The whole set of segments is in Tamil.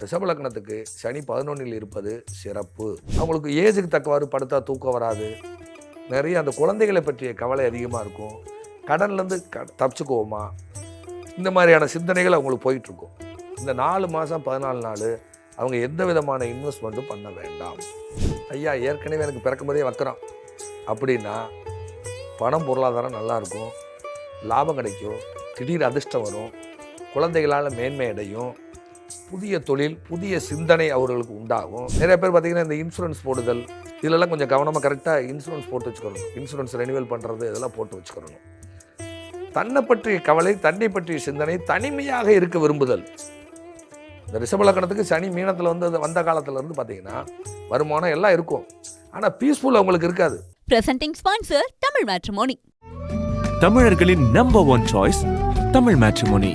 ரிஷப லக்னத்துக்கு சனி 11ல் இருப்பது சிறப்பு. அவங்களுக்கு ஏஜுக்கு தக்கவாறு படுத்தா தூக்கம் வராது. நிறைய அந்த குழந்தைகளை பற்றிய கவலை அதிகமாக இருக்கும். கடன்லேருந்து தப்பிச்சுக்குவோமா, இந்த மாதிரியான சிந்தனைகள் அவங்களுக்கு போயிட்டுருக்கும். இந்த 4 மாதம் 14 நாள் அவங்க எந்த விதமான இன்வெஸ்ட்மெண்ட்டும் பண்ண வேண்டாம். ஐயா ஏற்கனவே எனக்கு பிறக்கும் போதே வக்கரம் அப்படின்னா பணம் பொருளாதாரம் நல்லாயிருக்கும், லாபம் கிடைக்கும், திடீர் அதிர்ஷ்டம் வரும், குழந்தைகளால் மேன்மை அடையும், புதிய தொழில் புதிய சிந்தனை அவர்களுக்கு உண்டாகும். நிறைய பேர் பார்த்திங்கன்னா இந்த இன்சூரன்ஸ் போடுதல் இதிலெல்லாம் கொஞ்சம் கவனமாக கரெக்டாக இன்சூரன்ஸ் போட்டு வச்சுக்கணும். இன்சூரன்ஸ் ரெனிவல் பண்ணுறது இதெல்லாம் போட்டு வச்சுக்கணும். தன்னை பற்றிய கவலை, தன்னை பற்றிய சிந்தனை, தனிமையாக இருக்க விரும்புதல். இந்த ரிஷப லக்னத்துக்கு சனி மீனத்தில் வந்த காலத்தில் இருந்து பார்த்தீங்கன்னா வருமானம் எல்லாம் இருக்கும், ஆனால் பீஸ்ஃபுல் அவங்களுக்கு இருக்காது. Presenting sponsor Tamil matrimony. தமிழர்களின் நம்பர் 1 சாய்ஸ் தமிழ் மேட்ரிமோனி.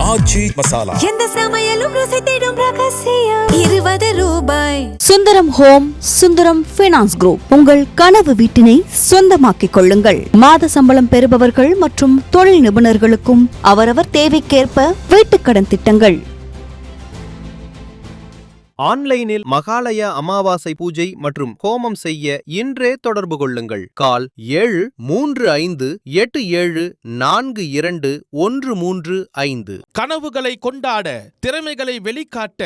ஆச்சி மசாலா. எந்த சமையலும் ருசி தேடும் ரகசியம் 20 ரூபாய். Sundaram home, Sundaram finance group. உங்கள் கனவு வீட்டினை சொந்தமாக்கிக் கொள்ளுங்கள். மாத சம்பளம் பெறுபவர்கள் மற்றும் தொழில் நிபுணர்களுக்கும் அவரவர் தேவைக்கேற்ப வீட்டுக்கடன் திட்டங்கள். ஆன்லைனில் மகாலய அமாவாசை பூஜை மற்றும் ஹோமம் செய்ய இன்றே தொடர்பு கொள்ளுங்கள். கால் 735887421335. கனவுகளை கொண்டாட, திறமைகளை வெளிக்காட்ட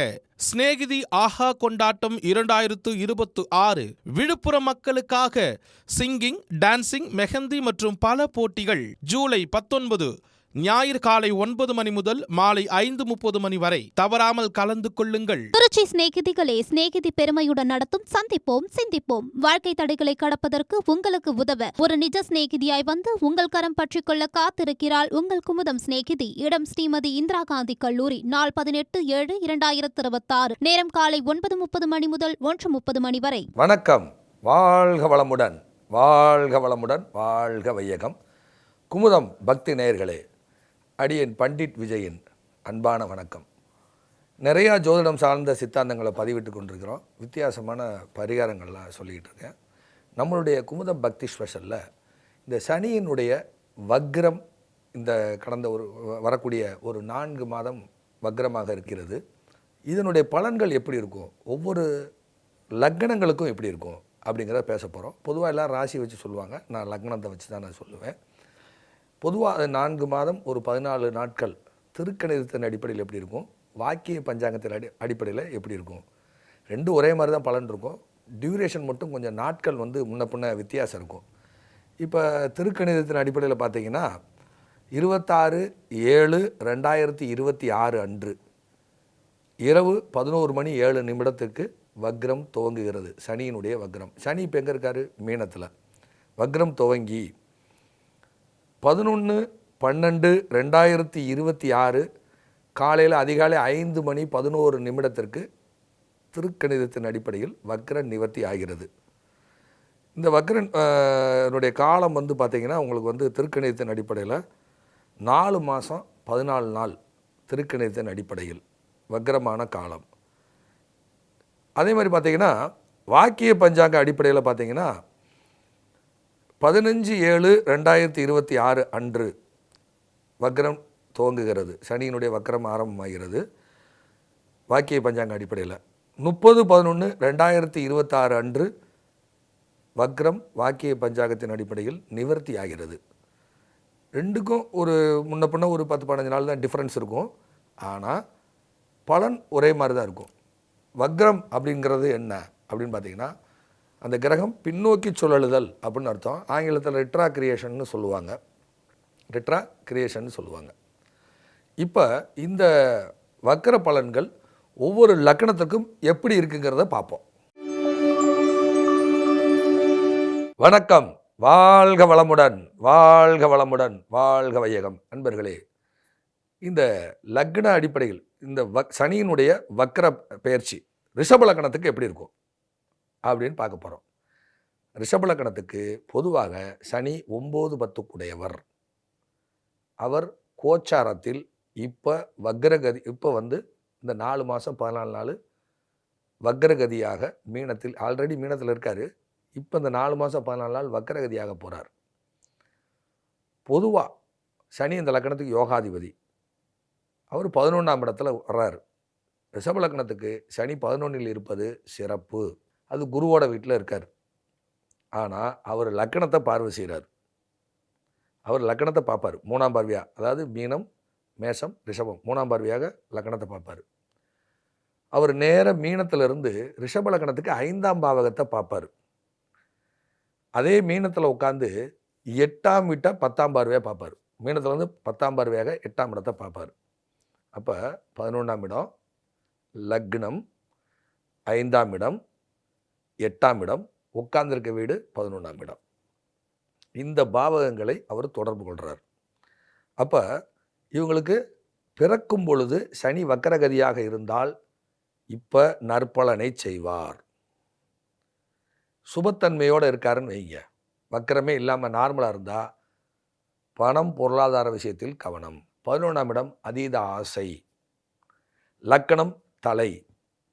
சிநேகிதி ஆஹா கொண்டாட்டம் 2026 விழுப்புரம் மக்களுக்காக சிங்கிங், டான்சிங், மெஹந்தி மற்றும் பல போட்டிகள். ஜூலை 19 ஞாயிறு காலை 9 மணி முதல் மாலை 5:30 மணி வரை தவறாமல் கலந்து கொள்ளுங்கள். திருச்சி சிநேகிதிகளே, சிநேகிதி பெருமையுடன் நடத்தும் சந்திப்போம் சிந்திப்போம். வாழ்க்கை தடைகளை கடப்பதற்கு உங்களுக்கு உதவ ஒரு நிஜ சிநேகிதியாய் வந்து உங்கள் கரம் பற்றிக் கொள்ள காத்திருக்கிறாள் உங்கள் குமுதம் சிநேகிதி. இடம் ஸ்ரீமதி இந்திரா காந்தி கல்லூரி. நாள் 18/7/2026. நேரம் காலை 9:30 மணி முதல் 1:30 மணி வரை. வணக்கம். வாழ்க வளமுடன், வாழ்க வளமுடன், வாழ்க வையகம். குமுதம் பக்தி நேயர்களே, அடியன் பண்டிட் விஜயின் அன்பான வணக்கம். நிறையா ஜோதிடம் சார்ந்த சித்தாந்தங்களை பதிவிட்டு கொண்டிருக்கிறோம். வித்தியாசமான பரிகாரங்கள்லாம் சொல்லிக்கிட்டு இருக்கேன். நம்மளுடைய குமுதம் பக்தி ஸ்பெஷலில் இந்த சனியினுடைய வக்ரம், இந்த கடந்த வரக்கூடிய ஒரு 4 மாதம் வக்ரமாக இருக்கிறது. இதனுடைய பலன்கள் எப்படி இருக்கும், ஒவ்வொரு லக்னங்களுக்கும் எப்படி இருக்கும் அப்படிங்கிறத பேச போகிறோம். பொதுவாக எல்லாம் ராசி வச்சு சொல்லுவாங்க, நான் லக்னத்தை வச்சு தான் நான் சொல்லுவேன். பொதுவாக 4 மாதம் ஒரு 14 நாட்கள் திருக்கணிதத்தின் அடிப்படையில் எப்படி இருக்கும், வாக்கிய பஞ்சாங்கத்தின் அடிப்படையில் எப்படி இருக்கும், ரெண்டும் ஒரே மாதிரி தான் பலன் இருக்கும். டியூரேஷன் மட்டும் கொஞ்சம் நாட்கள் முன்ன பின்ன வித்தியாசம் இருக்கும். இப்போ திருக்கணிதத்தின் அடிப்படையில் பார்த்தீங்கன்னா 26/7/2026 அன்று இரவு 11:07 வக்ரம் துவங்குகிறது. சனியினுடைய வக்ரம். சனி இப்போ எங்கே இருக்கார்? மீனத்தில். வக்ரம் துவங்கி 11/12/2026 காலையில் அதிகாலை 5:11 திருக்கணிதத்தின் அடிப்படையில் வக்ர நிவர்த்தி ஆகிறது. இந்த வக்ரனுடைய காலம் பார்த்திங்கன்னா உங்களுக்கு திருக்கணிதத்தின் அடிப்படையில் 4 மாதம் 14 நாள் திருக்கணிதத்தின் அடிப்படையில் வக்ரமான காலம். அதே மாதிரி பார்த்திங்கன்னா வாக்கிய பஞ்சாங்க அடிப்படையில் பார்த்திங்கன்னா 15/7/2026 அன்று வக்ரம் துவங்குகிறது. சனியினுடைய வக்ரம் ஆரம்பமாகிறது வாக்கிய பஞ்சாங்க அடிப்படையில். 30/11/2026 அன்று வக்ரம் வாக்கிய பஞ்சாங்கத்தின் அடிப்படையில் நிவர்த்தி ஆகிறது. ரெண்டுக்கும் ஒரு முன்ன பின்ன ஒரு 10-15 நாள் தான் டிஃப்ரென்ஸ் இருக்கும். ஆனால் பலன் ஒரே மாதிரி தான் இருக்கும். வக்ரம் அப்படிங்கிறது என்ன அப்படின்னு பார்த்தீங்கன்னா, அந்த கிரகம் பின்னோக்கி சுழலுதல் அப்படின்னு அர்த்தம். ஆங்கிலத்தில் ரெட்ரா கிரியேஷன்னு சொல்லுவாங்க. இப்போ இந்த வக்ர பலன்கள் ஒவ்வொரு லக்னத்துக்கும் எப்படி இருக்குங்கிறத பார்ப்போம். வணக்கம். வாழ்க வளமுடன், வாழ்க வளமுடன், வாழ்க வையகம். அன்பர்களே, இந்த லக்ன அடிப்படையில் இந்த சனியினுடைய வக்ர பெயர்ச்சி ரிஷப லக்னத்துக்கு எப்படி இருக்கும் அப்படின்னு பார்க்க போகிறோம். ரிஷப லக்னத்துக்கு பொதுவாக சனி 9-10 அவர் கோச்சாரத்தில் இப்போ வக்ரகதி. இப்போ இந்த 4 மாதம் 14 நாள் வக்ரகதியாக மீனத்தில், ஆல்ரெடி மீனத்தில் இருக்கார். இப்போ இந்த 4 மாதம் 14 நாள் வக்ரகதியாக போகிறார். பொதுவாக சனி இந்த லக்னத்துக்கு யோகாதிபதி. அவர் 11ஆம் இடத்துல வர்றார். ரிஷப லக்னத்துக்கு சனி 11ல் இருப்பது சிறப்பு. அது குருவோட வீட்டில் இருக்கார். ஆனால் அவர் லக்னத்தை பார்வை செய்கிறார். அவர் லக்னத்தை பார்ப்பார் 3ஆம் பார்வையாக. அதாவது மீனம், மேஷம், ரிஷபம் 3ஆம் பார்வையாக லக்னத்தை பார்ப்பார். அவர் நேர மீனத்திலிருந்து ரிஷப லக்னத்துக்கு 5ஆம் பாவகத்தை பார்ப்பார். அதே மீனத்தில் உட்காந்து 8ஆம் வீட்டை 10ஆம் பார்வையாக பார்ப்பார். மீனத்தில் வந்து 10ஆம் பார்வையாக 8ஆம் இடத்தை பார்ப்பார். அப்போ 11ஆம் இடம், லக்னம், 5ஆம் இடம், 8ஆம் இடம், உட்கார்ந்திருக்க வீடு 11ஆம் இடம். இந்த பாவகங்களை அவர் தொடர்பு கொள்கிறார். அப்போ இவங்களுக்கு பிறக்கும் பொழுது சனி வக்கரகதியாக இருந்தால் இப்போ நற்பலனை செய்வார். சுபத்தன்மையோடு இருக்காருன்னு வைங்க. வக்கரமே இல்லாமல் நார்மலாக இருந்தால் பணம் பொருளாதார விஷயத்தில் கவனம். 11ஆம் இடம் அதீத ஆசை, லக்கணம்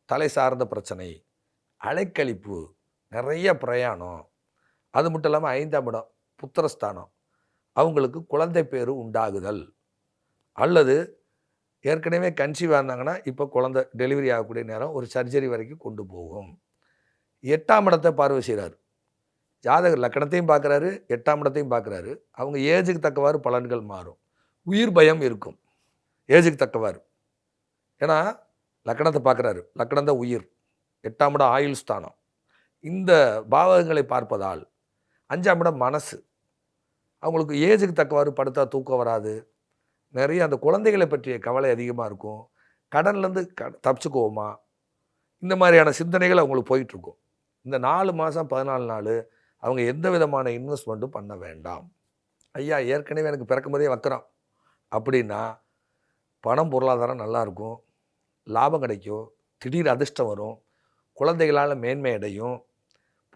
தலை சார்ந்த பிரச்சனை, அலைக்கழிப்பு, நிறைய பிரயாணம். அது மட்டும் இல்லாமல் 5ஆம் இடம் புத்திரஸ்தானம், அவங்களுக்கு குழந்தை பேரு உண்டாகுதல், அல்லது ஏற்கனவே கன்சீவாக இருந்தாங்கன்னா இப்போ குழந்தை டெலிவரி ஆகக்கூடிய நேரம் ஒரு சர்ஜரி வரைக்கும் கொண்டு போகும். 8ஆம் இடத்தை பார்வை செய்கிறார். ஜாதகர் லக்கணத்தையும் பார்க்குறாரு, 8ஆம் இடத்தையும் பார்க்குறாரு. அவங்க ஏஜுக்கு தக்கவாறு பலன்கள் மாறும். உயிர் பயம் இருக்கும் ஏஜுக்கு தக்கவாறு. ஏன்னா லக்கணத்தை பார்க்குறாரு, லக்கணம் தான் உயிர், 8ஆம் இடம் ஆயுள் ஸ்தானம். இந்த பாவகங்களை பார்ப்பதால் 5ஆம் இடம் மனசு, அவங்களுக்கு ஏஜுக்கு தக்கவாறு படுத்தா தூக்கம் வராது, நிறைய அந்த குழந்தைகளை பற்றிய கவலை அதிகமாக இருக்கும், கடன்லேருந்து தப்பிச்சுக்குவோமா, இந்த மாதிரியான சிந்தனைகள் அவங்களுக்கு போயிட்டுருக்கும். இந்த 4 மாதம் 14 நாள் அவங்க எந்த விதமான இன்வெஸ்ட்மெண்ட்டும் பண்ண வேண்டாம். ஐயா ஏற்கனவே எனக்கு பிறக்கும் போதே வக்கரம் அப்படின்னா பணம் பொருளாதாரம் நல்லாயிருக்கும், லாபம் கிடைக்கும், திடீர் அதிர்ஷ்டம் வரும், குழந்தைகளால் மேன்மை அடையும்,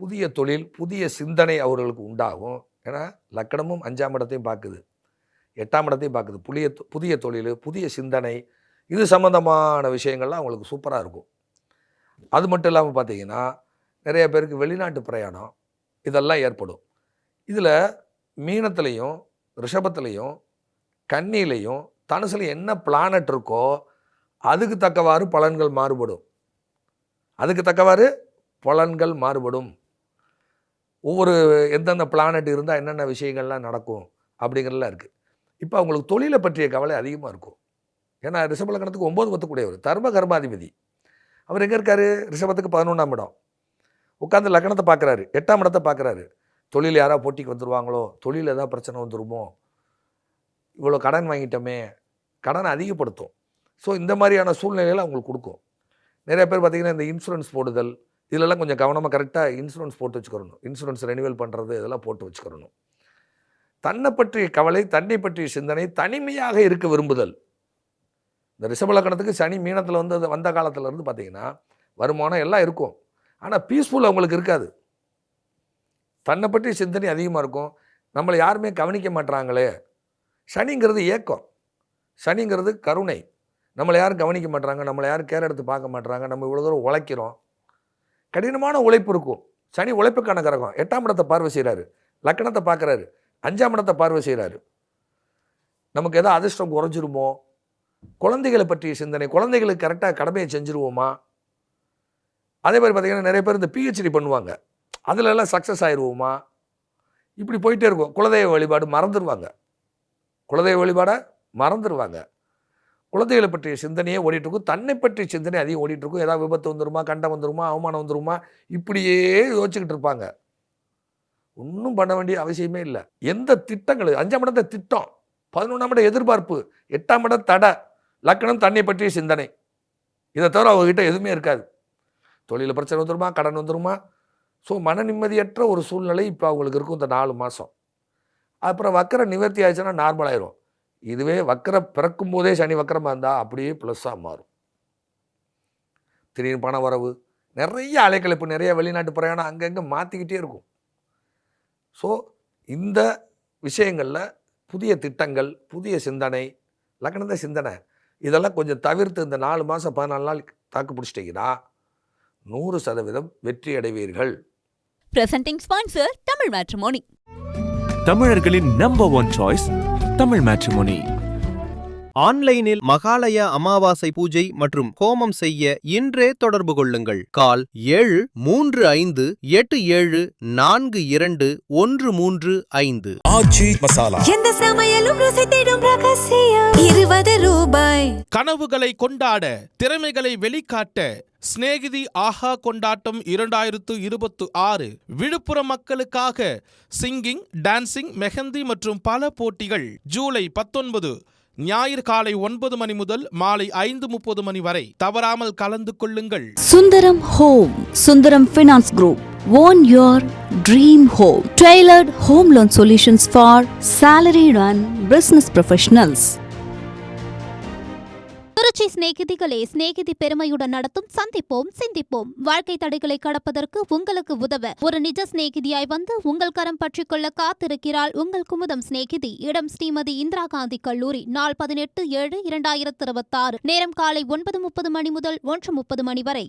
புதிய தொழில் புதிய சிந்தனை அவர்களுக்கு உண்டாகும். ஏன்னா லக்கணமும் 5ஆம் இடத்தையும் பார்க்குது, 8ஆம் இடத்தையும் பார்க்குது. புதிய தொழில் புதிய சிந்தனை, இது சம்மந்தமான விஷயங்கள்லாம் அவங்களுக்கு சூப்பராக இருக்கும். அது மட்டும் இல்லாமல் பார்த்தீங்கன்னா நிறைய பேருக்கு வெளிநாட்டு பிரயாணம் இதெல்லாம் ஏற்படும். இதில் மீனத்துலேயும் ரிஷபத்துலேயும் கன்னியிலையும் தனுசுலையும் என்ன பிளானட் இருக்கோ அதுக்கு தக்கவாறு பலன்கள் மாறுபடும். ஒவ்வொரு எந்தெந்த பிளானட் இருந்தால் என்னென்ன விஷயங்கள்லாம் நடக்கும் அப்படிங்கிறதுலாம் இருக்குது. இப்போ அவங்களுக்கு தொழிலை பற்றிய கவலை அதிகமாக இருக்கும். ஏன்னா ரிஷப லக்னத்துக்கு 9 10 தர்ம கர்மாதிபதி. அவர் எங்கே இருக்கார்? ரிஷபத்துக்கு 11ஆம் இடம். உட்காந்து லக்னத்தை பார்க்குறாரு, 8ஆம் இடத்தை பார்க்குறாரு. தொழில் யாராவது போட்டிக்கு வந்துடுவாங்களோ, தொழில் ஏதாவது பிரச்சனை வந்துருமோ, இவ்வளோ கடன் வாங்கிட்டோமே, கடனை அதிகப்படுத்தும். ஸோ இந்த மாதிரியான சூழ்நிலைகளை அவங்களுக்கு கொடுக்கும். நிறைய பேர் பார்த்திங்கன்னா இந்த இன்சூரன்ஸ் போடுதல் இதிலெல்லாம் கொஞ்சம் கவனமாக கரெக்டாக இன்சூரன்ஸ் போட்டு வச்சுக்கிறணும். இன்சூரன்ஸ் ரெனிவல் பண்ணுறது இதெல்லாம் போட்டு வச்சுக்கிறணும். தன்னை பற்றிய கவலை, தன்னை பற்றிய சிந்தனை, தனிமையாக இருக்க விரும்புதல். இந்த ரிஷப லக்னத்துக்கு சனி மீனத்தில் வந்த காலத்திலேருந்து பார்த்திங்கன்னா வருமானம் எல்லாம் இருக்கும், ஆனால் பீஸ்ஃபுல் அவங்களுக்கு இருக்காது. தன்னை பற்றிய சிந்தனை அதிகமாக இருக்கும். நம்மளை யாருமே கவனிக்க மாட்டாங்களே. சனிங்கிறது ஏக்கம், சனிங்கிறது கருணை. நம்மளை யாரும் கவனிக்க மாட்டாங்க, நம்மளை யாரும் கேர் எடுத்து பார்க்க மாட்டாங்க. நம்ம இவ்வளோ தூரம் உழைக்கிறோம், கடினமான உழைப்பு இருக்கும். சனி உழைப்புக்கான கிரகம். 8ஆம் இடத்தை பார்வை செய்கிறாரு, லக்கணத்தை பார்க்குறாரு, 5ஆம் இடத்தை பார்வை செய்கிறாரு. நமக்கு எதாவது அதிர்ஷ்டம் குறைஞ்சிருமோ, குழந்தைகளை பற்றிய சிந்தனை, குழந்தைகளுக்கு கரெக்டாக கடமையை செஞ்சுருவோமா. அதே மாதிரி பார்த்திங்கன்னா நிறைய பேர் இந்த PhD பண்ணுவாங்க, அதிலெல்லாம் சக்ஸஸ் ஆயிடுவோமா, இப்படி போயிட்டே இருக்கும். குலதெய்வ வழிபாடு மறந்துடுவாங்க, குழந்தைகளை பற்றிய சிந்தனையே ஓடிட்டுருக்கும். தன்னை பற்றிய சிந்தனை அதிகம் ஓடிட்டுருக்கும். ஏதாவது விபத்து வந்துருமா, கண்டம் வந்துருமா, அவமானம் வந்துருமா, இப்படியே யோசிச்சுக்கிட்டு இருப்பாங்க. ஒன்றும் பண்ண வேண்டிய அவசியமே இல்லை. எந்த திட்டங்கள், 5ஆம் இடத்தை திட்டம், 11ஆம் இடம் எதிர்பார்ப்பு, 8ஆம் இடம் தடை, லக்கணம் தன்னை பற்றிய சிந்தனை. இதை தவிர அவங்ககிட்ட எதுவுமே இருக்காது. தொழில் பிரச்சனை வந்துருமா, கடன் வந்துருமா. ஸோ மன நிம்மதியற்ற ஒரு சூழ்நிலை இப்போ அவங்களுக்கு இருக்கும் இந்த 4 மாதம். அப்புறம் வக்கர நிவர்த்தி ஆயிடுச்சுன்னா நார்மல் ஆயிரும். இதுவே வக்கர பிறக்கும் போதே சனி வக்கரமாக இருந்தால் அப்படியே ப்ளஸ்ஸாக மாறும். திடீர்னு பண வரவு, நிறைய அலைக்கழிப்பு, நிறைய வெளிநாட்டு பிரயாணம் அங்கங்கே மாற்றிக்கிட்டே இருக்கும். ஸோ இந்த விஷயங்களில் புதிய திட்டங்கள், புதிய சிந்தனை, லக்னத்தை சிந்தனை, இதெல்லாம் கொஞ்சம் தவிர்த்து இந்த 4 மாதம் 14 நாள் தாக்கு பிடிச்சிட்டிங்கன்னா 100% வெற்றி அடைவீர்கள். Presenting sponsor Tamil Matrimony. தமிழர்களின் நம்பர் 1 சாய்ஸ் தமிழ் மேட்ரிமோனி. ஆன்லைனில் மகாலய அமாவாசை பூஜை மற்றும் ஹோமம் செய்ய இன்றே தொடர்பு கொள்ளுங்கள். கால் 7357842135. ஆச்சி மசாலா. எந்த சமையலும் ருசி தேடும் ரகசியம் 20 ரூபாய். கனவுகளை கொண்டாட, திறமைகளை வெளிக்காட்ட சிநேகிதி ஆஹா கொண்டாட்டம் 2026 விழுப்புரம் மக்களுக்காக சிங்கிங், டான்சிங், மெஹந்தி மற்றும் பல போட்டிகள் ஜூலை 19 ஞாயிறு காலை 9 மணி முதல் மாலை 5:30 மணி வரை தவறாமல் கலந்து கொள்ளுங்கள். Sundaram Home, Sundaram Finance Group. Own your dream home. Tailored home loan solutions for salaried and business professionals. Trichy சிநேகிதிகளே, சிநேகிதி பெருமையுடன் நடத்தும் சந்திப்போம் சிந்திப்போம். வாழ்க்கை தடைகளை கடப்பதற்கு உங்களுக்கு உதவ ஒரு நிஜ சிநேகிதியாய் வந்து உங்கள் கரம் பற்றிக் கொள்ள காத்திருக்கிறாள் உங்கள் குமுதம் சிநேகிதி. இடம் ஸ்ரீமதி இந்திரா காந்தி கல்லூரி. நாள் 18/7/2026. நேரம் காலை 9:30 மணி முதல் 1:30 மணி வரை.